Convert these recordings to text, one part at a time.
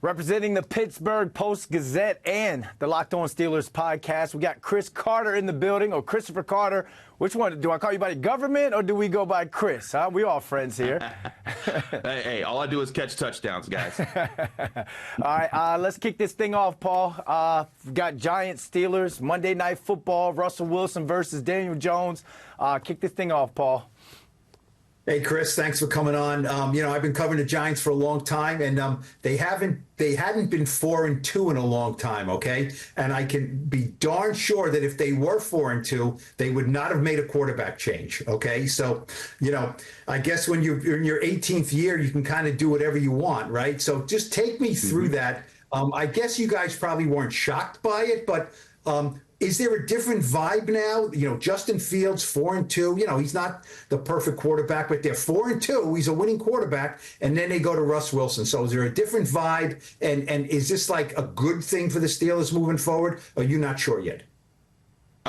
Representing the Pittsburgh Post-Gazette and the Locked On Steelers podcast, we got Chris Carter in the building, or Christopher Carter. Which one? Do I call you by the government, or do we go by Chris? Huh? We all friends here. Hey, all I do is catch touchdowns, guys. All right, let's kick this thing off, Paul. We've got Giants Steelers, Monday Night Football, Russell Wilson versus Daniel Jones. Kick this thing off, Paul. Hey, Chris, thanks for coming on. I've been covering the Giants for a long time, and they hadn't been 4-2 in a long time, okay? And I can be darn sure that if they were 4-2, they would not have made a quarterback change, okay? So, I guess when you're in your 18th year, you can kind of do whatever you want, right? So just take me through that. I guess you guys probably weren't shocked by it, but is there a different vibe now? Justin Fields, 4-2. He's not the perfect quarterback, but they're 4-2. He's a winning quarterback, and then they go to Russ Wilson. So is there a different vibe? And is this like a good thing for the Steelers moving forward? Or are you not sure yet?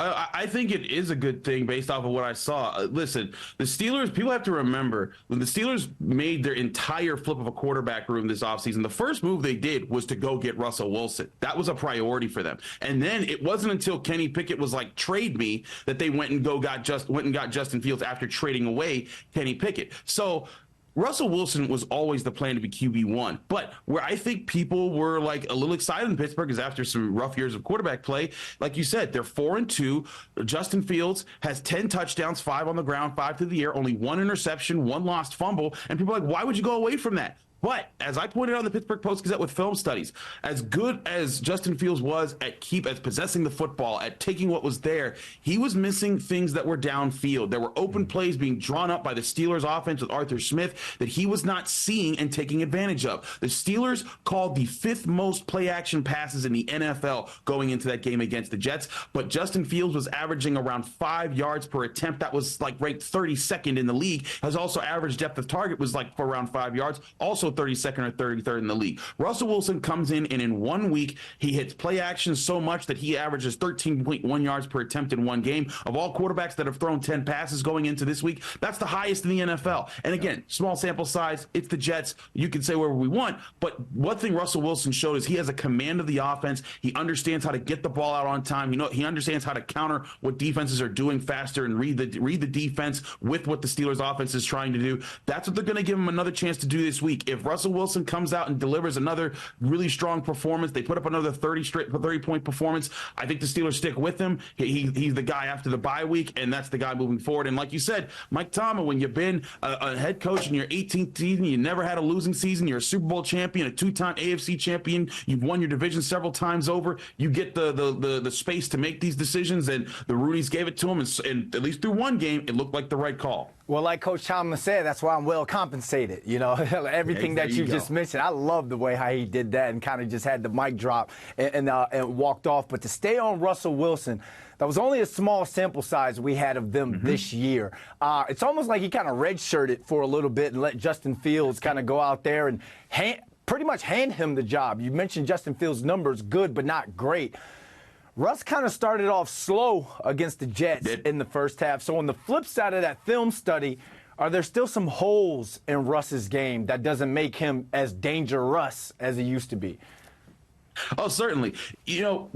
I think it is a good thing based off of what I saw. Listen, the Steelers, people have to remember, when the Steelers made their entire flip of a quarterback room this offseason, the first move they did was to go get Russell Wilson. That was a priority for them. And then it wasn't until Kenny Pickett was like, trade me, that they went and got Justin Fields after trading away Kenny Pickett. So Russell Wilson was always the plan to be QB1, but where I think people were like a little excited in Pittsburgh is after some rough years of quarterback play. Like you said, they're 4-2. Justin Fields has 10 touchdowns, 5 on the ground, 5 through the air, only 1 interception, 1 lost fumble. And people are like, why would you go away from that? But as I pointed out in the Pittsburgh Post-Gazette with film studies, as good as Justin Fields was at possessing the football, at taking what was there, he was missing things that were downfield. There were open plays being drawn up by the Steelers offense with Arthur Smith that he was not seeing and taking advantage of. The Steelers called the 5th most play-action passes in the NFL going into that game against the Jets, but Justin Fields was averaging around 5 yards per attempt. That was like ranked 32nd in the league. His also average depth of target was like for around 5 yards. Also 32nd or 33rd in the league. Russell Wilson comes in, and in 1 week, he hits play action so much that he averages 13.1 yards per attempt in 1 game. Of all quarterbacks that have thrown 10 passes going into this week, that's the highest in the NFL. And again, small sample size, it's the Jets. You can say whatever we want, but one thing Russell Wilson showed is he has a command of the offense. He understands how to get the ball out on time. He understands how to counter what defenses are doing faster and read the defense with what the Steelers offense is trying to do. That's what they're going to give him another chance to do this week. If Russell Wilson comes out and delivers another really strong performance, they put up another 30-point performance, I think the Steelers stick with him. He's the guy after the bye week, and that's the guy moving forward. And like you said, Mike Tomlin, when you've been a head coach in your 18th season, you never had a losing season, you're a Super Bowl champion, a 2-time AFC champion, you've won your division several times over, you get the space to make these decisions, and the Rooney's gave it to him, and at least through 1 game, it looked like the right call. Well, like Coach Tomlin said, that's why I'm well compensated. Everything that you just mentioned, I love the way how he did that and kind of just had the mic drop and walked off. But to stay on Russell Wilson, that was only a small sample size we had of them this year. It's almost like he kind of redshirted for a little bit and let Justin Fields kind of go out there and pretty much hand him the job. You mentioned Justin Fields' numbers, good but not great. Russ kind of started off slow against the Jets in the first half. So on the flip side of that film study, are there still some holes in Russ's game that doesn't make him as dangerous as he used to be? Oh, certainly.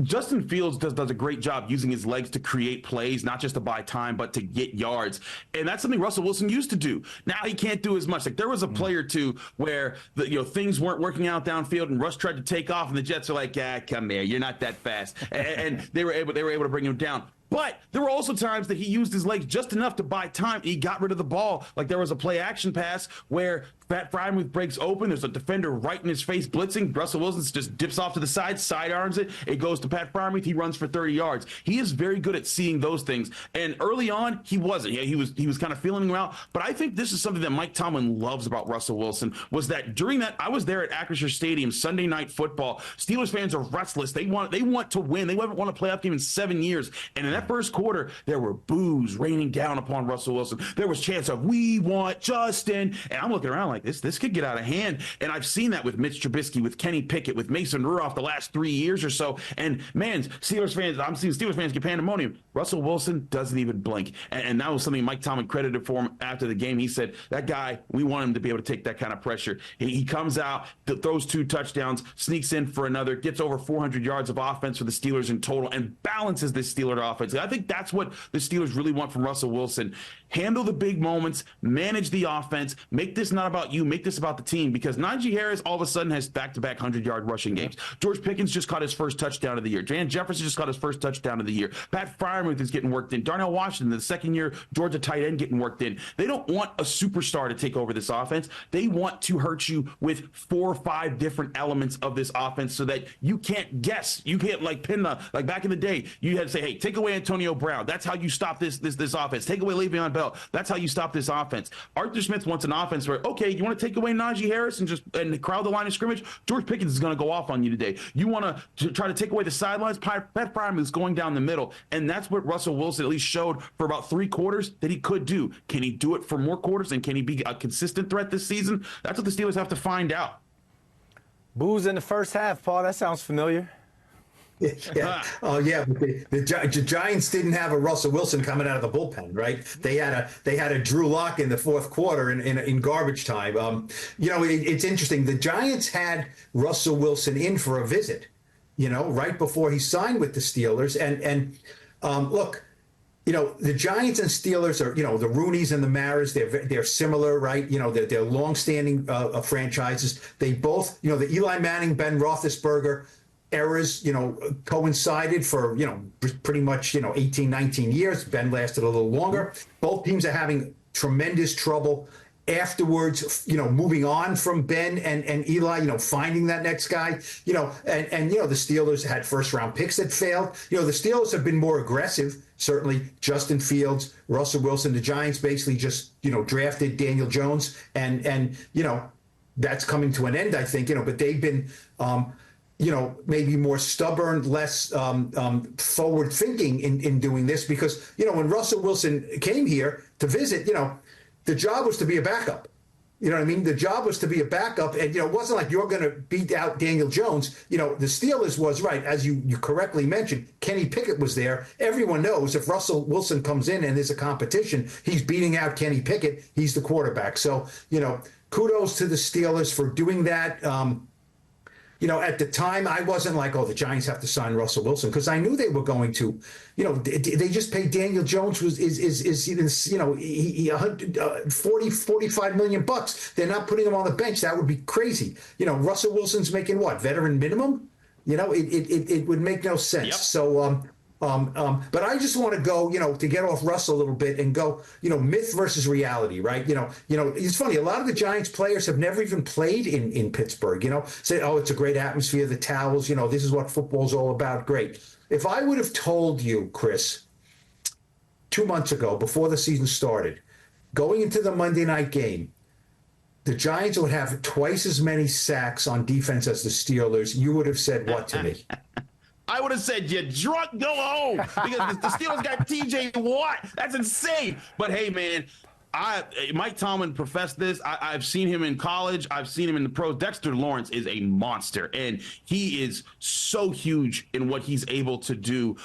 Justin Fields does a great job using his legs to create plays, not just to buy time, but to get yards. And that's something Russell Wilson used to do. Now he can't do as much. Like there was a play or two where things weren't working out downfield, and Russ tried to take off, and the Jets are like, come here, you're not that fast. And they were able to bring him down. But there were also times that he used his legs just enough to buy time. He got rid of the ball. Like there was a play action pass where Pat Freiermuth breaks open. There's a defender right in his face blitzing. Russell Wilson just dips off to the side, sidearms it. It goes to Pat Freiermuth. He runs for 30 yards. He is very good at seeing those things. And early on, he wasn't. Yeah, he was kind of feeling him out. But I think this is something that Mike Tomlin loves about Russell Wilson, was that during that, I was there at Acrisure Stadium, Sunday Night Football. Steelers fans are restless. They want to win. They haven't won a playoff game in 7 years. And in that first quarter, there were boos raining down upon Russell Wilson. There was chants of, "We want Justin." And I'm looking around like, like, this could get out of hand. And I've seen that with Mitch Trubisky, with Kenny Pickett, with Mason Rudolph the last 3 years or so. And man, Steelers fans, I'm seeing Steelers fans get pandemonium. Russell Wilson doesn't even blink. And that was something Mike Tomlin credited for him after the game. He said, that guy, we want him to be able to take that kind of pressure. He comes out, throws 2 touchdowns, sneaks in for another, gets over 400 yards of offense for the Steelers in total, and balances this Steelers offense. I think that's what the Steelers really want from Russell Wilson. Handle the big moments, manage the offense, make this not about you, make this about the team, because Najee Harris all of a sudden has back-to-back 100-yard rushing games. George Pickens just caught his first touchdown of the year. Jan Jefferson just caught his first touchdown of the year. Pat Freiermuth is getting worked in. Darnell Washington, the second-year Georgia tight end, getting worked in. They don't want a superstar to take over this offense. They want to hurt you with 4 or 5 different elements of this offense so that you can't guess. You can't pin like back in the day, you had to say, hey, take away Antonio Brown. That's how you stop this offense. Take away Le'Veon Bell. That's how you stop this offense. Arthur Smith wants an offense where, okay, you want to take away Najee Harris and crowd the line of scrimmage? George Pickens is going to go off on you today. You want to try to take away the sidelines? Pat Freiermuth is going down the middle. And that's what Russell Wilson at least showed for about 3 quarters that he could do. Can he do it for more quarters, and can he be a consistent threat this season? That's what the Steelers have to find out. Boos in the first half, Paul. That sounds familiar. Yeah. Oh, yeah. But the Giants didn't have a Russell Wilson coming out of the bullpen, right? They had a Drew Lock in the fourth quarter in garbage time. It's interesting. The Giants had Russell Wilson in for a visit, right before he signed with the Steelers. And look, the Giants and Steelers are, the Rooneys and the Maras, they're similar, right? They're longstanding franchises. They both, the Eli Manning, Ben Roethlisberger eras, coincided for, pretty much, 18, 19 years. Ben lasted a little longer. Both teams are having tremendous trouble afterwards, moving on from Ben and Eli, finding that next guy, and the Steelers had first round picks that failed. The Steelers have been more aggressive, certainly Justin Fields, Russell Wilson. The Giants basically just, drafted Daniel Jones and that's coming to an end, I think, but they've been, maybe more stubborn, less forward thinking in doing this, because, when Russell Wilson came here to visit, the job was to be a backup. You know what I mean? The job was to be a backup, and it wasn't like you're going to beat out Daniel Jones. The Steelers was right, as you correctly mentioned. Kenny Pickett was there. Everyone knows if Russell Wilson comes in and there's a competition, he's beating out Kenny Pickett. He's the quarterback. So kudos to the Steelers for doing that. At the time, I wasn't like, oh, the Giants have to sign Russell Wilson, because I knew they were going to. They just paid Daniel Jones he 45 million bucks. They're not putting him on the bench. That would be crazy. Russell Wilson's making what, veteran minimum? It would make no sense. Yep. So but I just want to go, to get off Russ a little bit and go, myth versus reality, right? It's funny. A lot of the Giants players have never even played in Pittsburgh, say, oh, it's a great atmosphere, the towels, this is what football's all about. Great. If I would have told you, Chris, 2 months ago, before the season started, going into the Monday night game, the Giants would have twice as many sacks on defense as the Steelers, you would have said what to me? I would have said, you're drunk, go home, because the Steelers got TJ Watt. That's insane. But, hey, man, Mike Tomlin professed this. I've seen him in college. I've seen him in the pros. Dexter Lawrence is a monster, and he is so huge in what he's able to do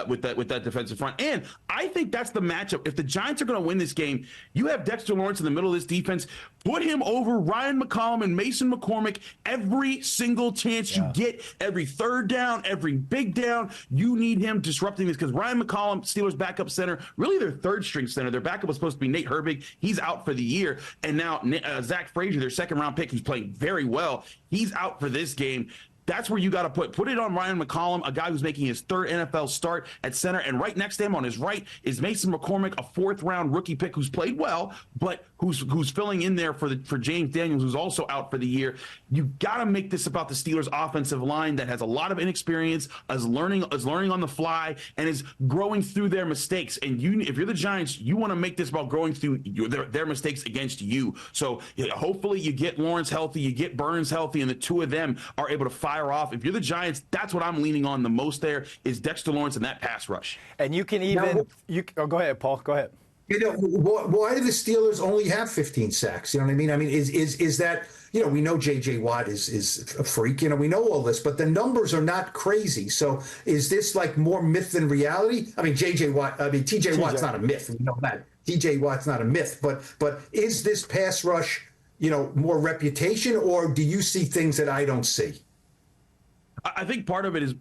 with that defensive front. And I think that's the matchup. If the Giants are going to win this game, you have Dexter Lawrence in the middle of this defense. Put him over Ryan McCollum and Mason McCormick every single chance you get, every third down, every big down. You need him disrupting this, because Ryan McCollum, Steelers backup center, really their third string center. Their backup was supposed to be Nate Herbig. He's out for the year. And now Zach Frazier, their second round pick, who's playing very well, he's out for this game. That's where you got to put it on Ryan McCollum, a guy who's making his third NFL start at center. And right next to him on his right is Mason McCormick, a fourth-round rookie pick who's played well, but who's filling in there for James Daniels, who's also out for the year. You got to make this about the Steelers' offensive line that has a lot of inexperience, is learning on the fly, and is growing through their mistakes. And if you're the Giants, you want to make this about growing through their mistakes against you. So hopefully you get Lawrence healthy, you get Burns healthy, and the two of them are able to fire off. If you're the Giants, that's what I'm leaning on the most there, is Dexter Lawrence and that pass rush. And you can even go ahead, Paul. Go ahead. Why do the Steelers only have 15 sacks? You know what I mean? I mean, is that, we know J.J. Watt is a freak. We know all this, but the numbers are not crazy. So is this like more myth than reality? I mean, T.J. Watt's not a myth. We know that. T.J. Watt's not a myth, but is this pass rush, more reputation, or do you see things that I don't see? I think part of it is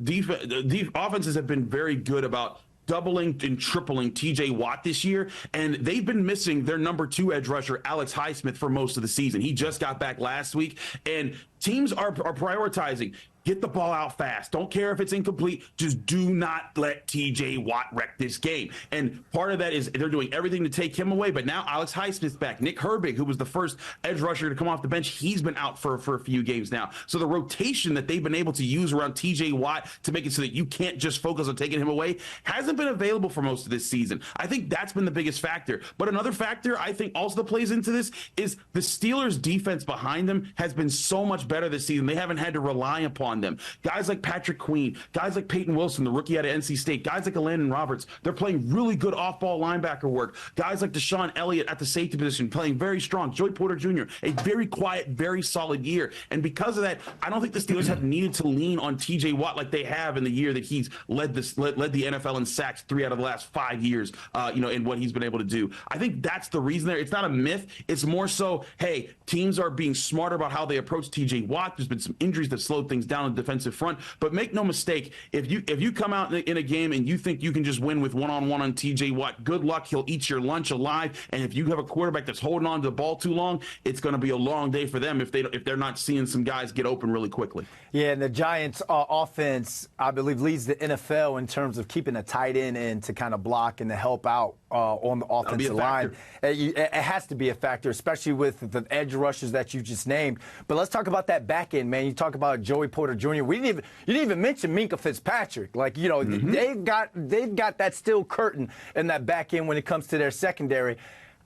offenses have been very good about doubling and tripling TJ Watt this year, and they've been missing their number 2 edge rusher, Alex Highsmith, for most of the season. He just got back last week, and teams are prioritizing. Get the ball out fast. Don't care if it's incomplete. Just do not let TJ Watt wreck this game. And part of that is they're doing everything to take him away. But now Alex Highsmith's back. Nick Herbig, who was the first edge rusher to come off the bench, he's been out for a few games now. So the rotation that they've been able to use around TJ Watt to make it so that you can't just focus on taking him away hasn't been available for most of this season. I think that's been the biggest factor. But another factor I think also plays into this is the Steelers' defense behind them has been so much better this season. They haven't had to rely upon them. Guys like Patrick Queen, guys like Peyton Wilson, the rookie out of NC State, guys like Landon Roberts, they're playing really good off-ball linebacker work. Guys like Deshaun Elliott at the safety position playing very strong. Joey Porter Jr., a very quiet, very solid year. And because of that, I don't think the Steelers have needed to lean on TJ Watt like they have in the year that he's led the NFL in sacks 3 out of the last 5 years, in what he's been able to do. I think that's the reason there. It's not a myth. It's more so, hey, teams are being smarter about how they approach TJ Watt. There's been some injuries that slowed things down on the defensive front, but make no mistake, if you come out in a game and you think you can just win with one-on-one on TJ Watt, good luck. He'll eat your lunch alive. And if you have a quarterback that's holding on to the ball too long, it's going to be a long day for them if they're not seeing some guys get open really quickly. Yeah, and the Giants' offense, I believe, leads the NFL in terms of keeping a tight end in to kind of block and to help out on the offensive line. It has to be a factor, especially with the edge rushers that you just named. But let's talk about that back end, man. You talk about Joey Porter Jr. You didn't even mention Minkah Fitzpatrick. They've got that steel curtain in that back end when it comes to their secondary.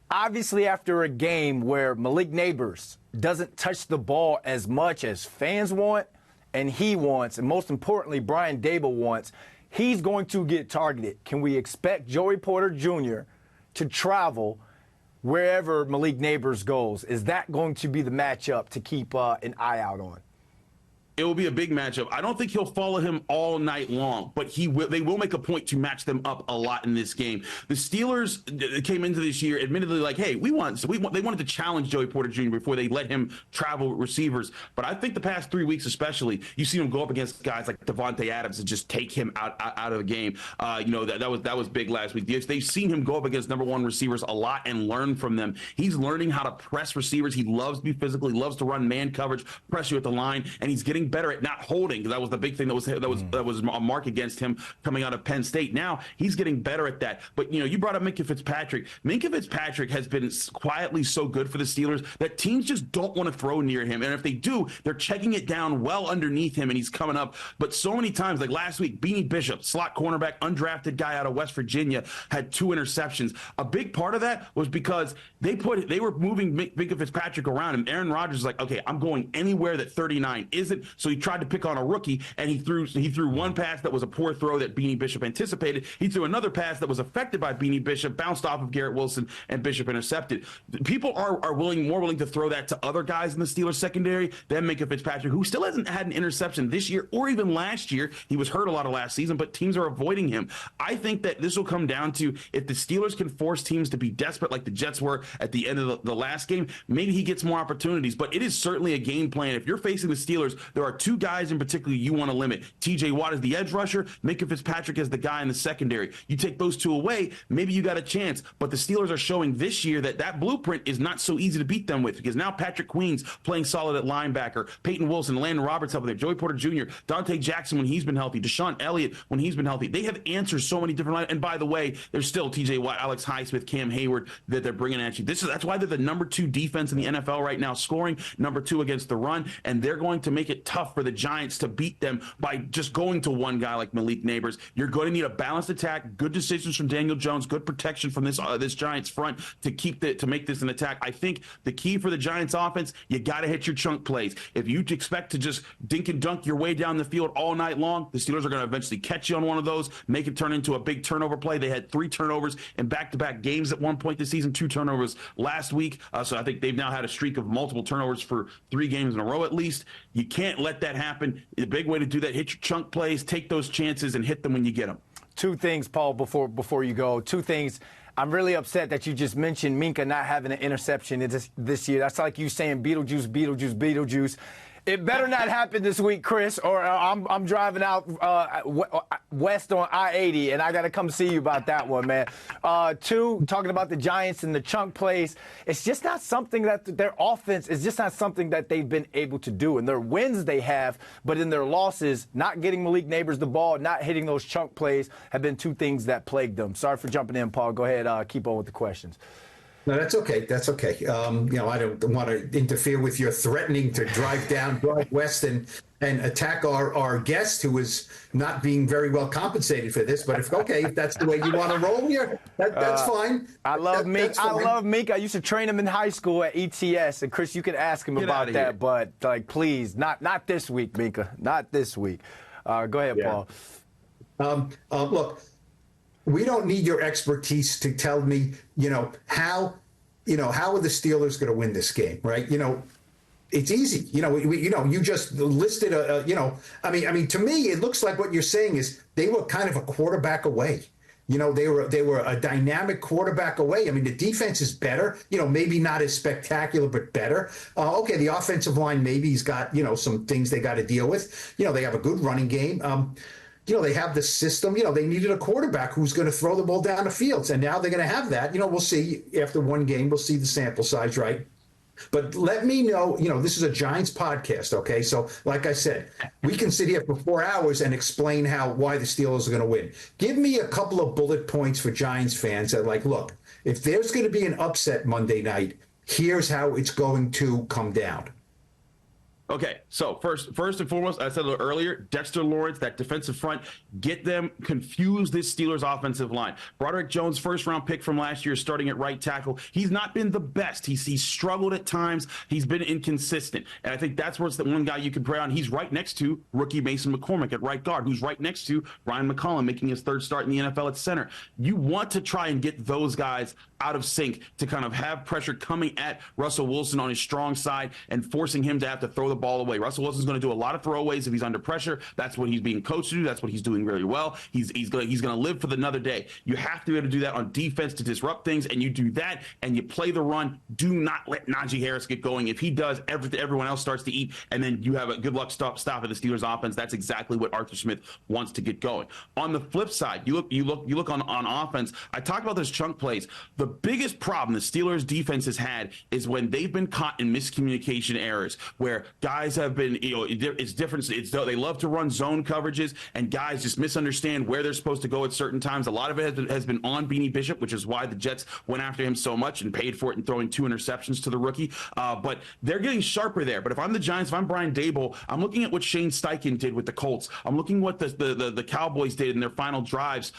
Obviously, after a game where Malik Neighbors doesn't touch the ball as much as fans want and he wants, and most importantly, Brian Dable wants, he's going to get targeted. Can we expect Joey Porter Jr. to travel wherever Malik Neighbors goes? Is that going to be the matchup to keep an eye out on? It will be a big matchup. I don't think he'll follow him all night long, but they will make a point to match them up a lot in this game. The Steelers came into this year admittedly like, hey, they wanted to challenge Joey Porter Jr. before they let him travel receivers. But I think the past 3 weeks especially, you see him go up against guys like Devontae Adams and just take him out of the game. That was big last week. They've seen him go up against number 1 receivers a lot and learn from them. He's learning how to press receivers. He loves to be physical. He loves to run man coverage, press you at the line, and he's getting better at not holding. That was the big thing that was a mark against him coming out of Penn State. Now he's getting better at that. But you brought up Minkah Fitzpatrick. Minkah Fitzpatrick has been quietly so good for the Steelers that teams just don't want to throw near him. And if they do, they're checking it down well underneath him and he's coming up. But so many times, like last week, Beanie Bishop, slot cornerback, undrafted guy out of West Virginia, had 2 interceptions. A big part of that was because they were moving Minkah Fitzpatrick around, and Aaron Rodgers was like, okay, I'm going anywhere that 39 isn't. So he tried to pick on a rookie, and he threw one pass that was a poor throw that Beanie Bishop anticipated. He threw another pass that was affected by Beanie Bishop, bounced off of Garrett Wilson, and Bishop intercepted. People are more willing to throw that to other guys in the Steelers secondary than Minkah Fitzpatrick, who still hasn't had an interception this year or even last year. He was hurt a lot of last season, but teams are avoiding him. I think that this will come down to if the Steelers can force teams to be desperate like the Jets were at the end of the last game, maybe he gets more opportunities. But it is certainly a game plan. If you're facing the Steelers, there are 2 guys in particular you want to limit. TJ Watt is the edge rusher. Minkah Fitzpatrick is the guy in the secondary. You take those 2 away, maybe you got a chance. But the Steelers are showing this year that blueprint is not so easy to beat them with, because now Patrick Queen's playing solid at linebacker. Peyton Wilson, Landon Roberts up there, Joey Porter Jr., Dante Jackson when he's been healthy, Deshaun Elliott when he's been healthy. They have answers so many different lines. And by the way, there's still TJ Watt, Alex Highsmith, Cam Hayward that they're bringing at you. That's why they're the number 2 defense in the NFL right now, scoring, number 2 against the run, and they're going to make it tough tough for the Giants to beat them by just going to one guy like Malik Neighbors. You're going to need a balanced attack, good decisions from Daniel Jones, good protection from this Giants front to make this an attack. I think the key for the Giants offense, you got to hit your chunk plays. If you expect to just dink and dunk your way down the field all night long, the Steelers are going to eventually catch you on one of those, make it turn into a big turnover play. They had 3 turnovers in back-to-back games at one point this season, 2 turnovers last week. So I think they've now had a streak of multiple turnovers for 3 games in a row at least. You can't let that happen. The big way to do that, hit your chunk plays, take those chances, and hit them when you get them. 2 things, Paul, before you go. 2 things. I'm really upset that you just mentioned Minkah not having an interception this year. That's like you saying Beetlejuice, Beetlejuice, Beetlejuice. It better not happen this week, Chris, or I'm driving out west on I-80, and I got to come see you about that one, man. 2, talking about the Giants and the chunk plays, it's just not something that their offense is just not something that they've been able to do. In their wins they have, but in their losses, not getting Malik Neighbors the ball, not hitting those chunk plays have been 2 things that plagued them. Sorry for jumping in, Paul. Go ahead, keep on with the questions. No, that's okay. That's okay. I don't want to interfere with your threatening to drive west and attack our guest, who is not being very well compensated for this. But if that's the way you want to roll here, that's fine. I love Meek. I love Meek. I used to train him in high school at ETS. And Chris, you can ask him about that, but please, not this week, Minkah. Not this week. Go ahead, Paul. Look. We don't need your expertise to tell me, how are the Steelers going to win this game, right? It's easy. You just listed I mean, to me, it looks like what you're saying is they were kind of a quarterback away. They were a dynamic quarterback away. I mean, the defense is better, maybe not as spectacular, but better. The offensive line, maybe he's got, some things they got to deal with. They have a good running game. They have the system. They needed a quarterback who's going to throw the ball down the field. And now they're going to have that. We'll see after one game. We'll see the sample size, right? But let me know, this is a Giants podcast, okay? So like I said, we can sit here for 4 hours and explain why the Steelers are going to win. Give me a couple of bullet points for Giants fans that look, if there's going to be an upset Monday night, here's how it's going to come down. Okay, so first and foremost, I said a little earlier, Dexter Lawrence, that defensive front, get them, confuse this Steelers offensive line. Broderick Jones, first-round pick from last year, starting at right tackle. He's not been the best. He's struggled at times. He's been inconsistent. And I think that's where it's the one guy you can pray on. He's right next to rookie Mason McCormick at right guard, who's right next to Ryan McCollum, making his 3rd start in the NFL at center. You want to try and get those guys out of sync to kind of have pressure coming at Russell Wilson on his strong side and forcing him to have to throw the ball away. Russell Wilson's going to do a lot of throwaways if he's under pressure. That's what he's being coached to do. That's what he's doing really well. He's going to live for another day. You have to be able to do that on defense to disrupt things, and you do that and you play the run. Do not let Najee Harris get going. If he does, everyone else starts to eat, and then you have a good luck stop at the Steelers offense. That's exactly what Arthur Smith wants to get going. On the flip side, you look on offense. I talked about those chunk plays. The biggest problem the Steelers defense has had is when they've been caught in miscommunication errors, where guys have been, it's different. They love to run zone coverages, and guys just misunderstand where they're supposed to go at certain times. A lot of it has been on Beanie Bishop, which is why the Jets went after him so much and paid for it in throwing 2 interceptions to the rookie. But they're getting sharper there. But if I'm the Giants, if I'm Brian Daboll, I'm looking at what Shane Steichen did with the Colts. I'm looking what the Cowboys did in their final drives,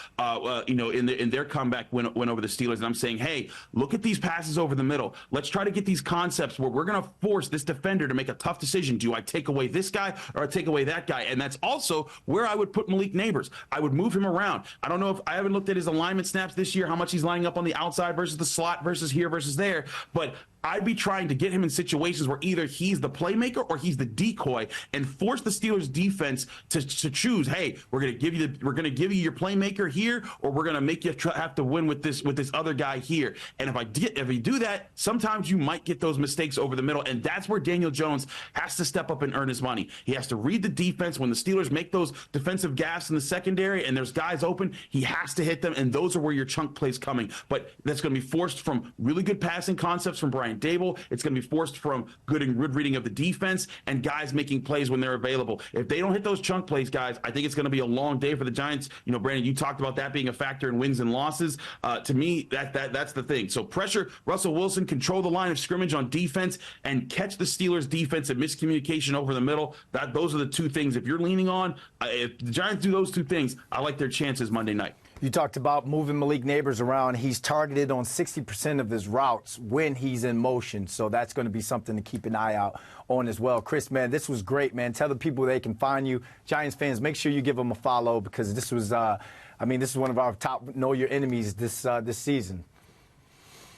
in their comeback win over the Steelers. And I'm saying, hey, look at these passes over the middle. Let's try to get these concepts where we're going to force this defender to make a tough decision. Do I take away this guy or I take away that guy? And that's also where I would put Malik Neighbors. I would move him around. I don't know if I haven't looked at his alignment snaps this year, how much he's lining up on the outside versus the slot versus here versus there, but I'd be trying to get him in situations where either he's the playmaker or he's the decoy, and force the Steelers defense to choose. Hey, we're going to give you your playmaker here, or we're going to make you have to win with this other guy here. And if we do that, sometimes you might get those mistakes over the middle, and that's where Daniel Jones has to step up and earn his money. He has to read the defense. When the Steelers make those defensive gaffes in the secondary and there's guys open, he has to hit them, and those are where your chunk plays coming. But that's going to be forced from really good passing concepts from Brian Brian Dable. It's going to be forced from good reading of the defense and guys making plays when they're available. If they don't hit those chunk plays, guys, I think it's going to be a long day for the Giants. You know, Brandon, you talked about that being a factor in wins and losses. To me, that's the thing. So pressure Russell Wilson, control the line of scrimmage on defense, and catch the Steelers' defense and miscommunication over the middle. Those are the two things. If you're leaning on, if the Giants do those two things, I like their chances Monday night. You talked about moving Malik Neighbors around. He's targeted on 60% of his routes when he's in motion, so that's going to be something to keep an eye out on as well. Chris, man, this was great, man. Tell the people they can find you. Giants fans, make sure you give them a follow because this was, this is one of our top Know Your Enemies this season.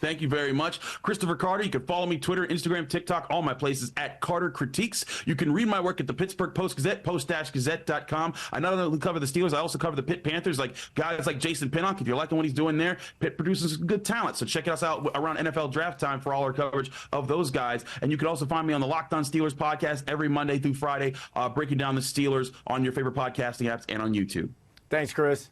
Thank you very much. Christopher Carter. You can follow me Twitter, Instagram, TikTok, all my places at Carter Critiques. You can read my work at the Pittsburgh Post-Gazette, post-gazette.com. I not only cover the Steelers, I also cover the Pitt Panthers, like guys like Jason Pinnock. If you're liking what he's doing there, Pitt produces good talent. So check us out around NFL draft time for all our coverage of those guys. And you can also find me on the Locked On Steelers podcast every Monday through Friday, breaking down the Steelers on your favorite podcasting apps and on YouTube. Thanks, Chris.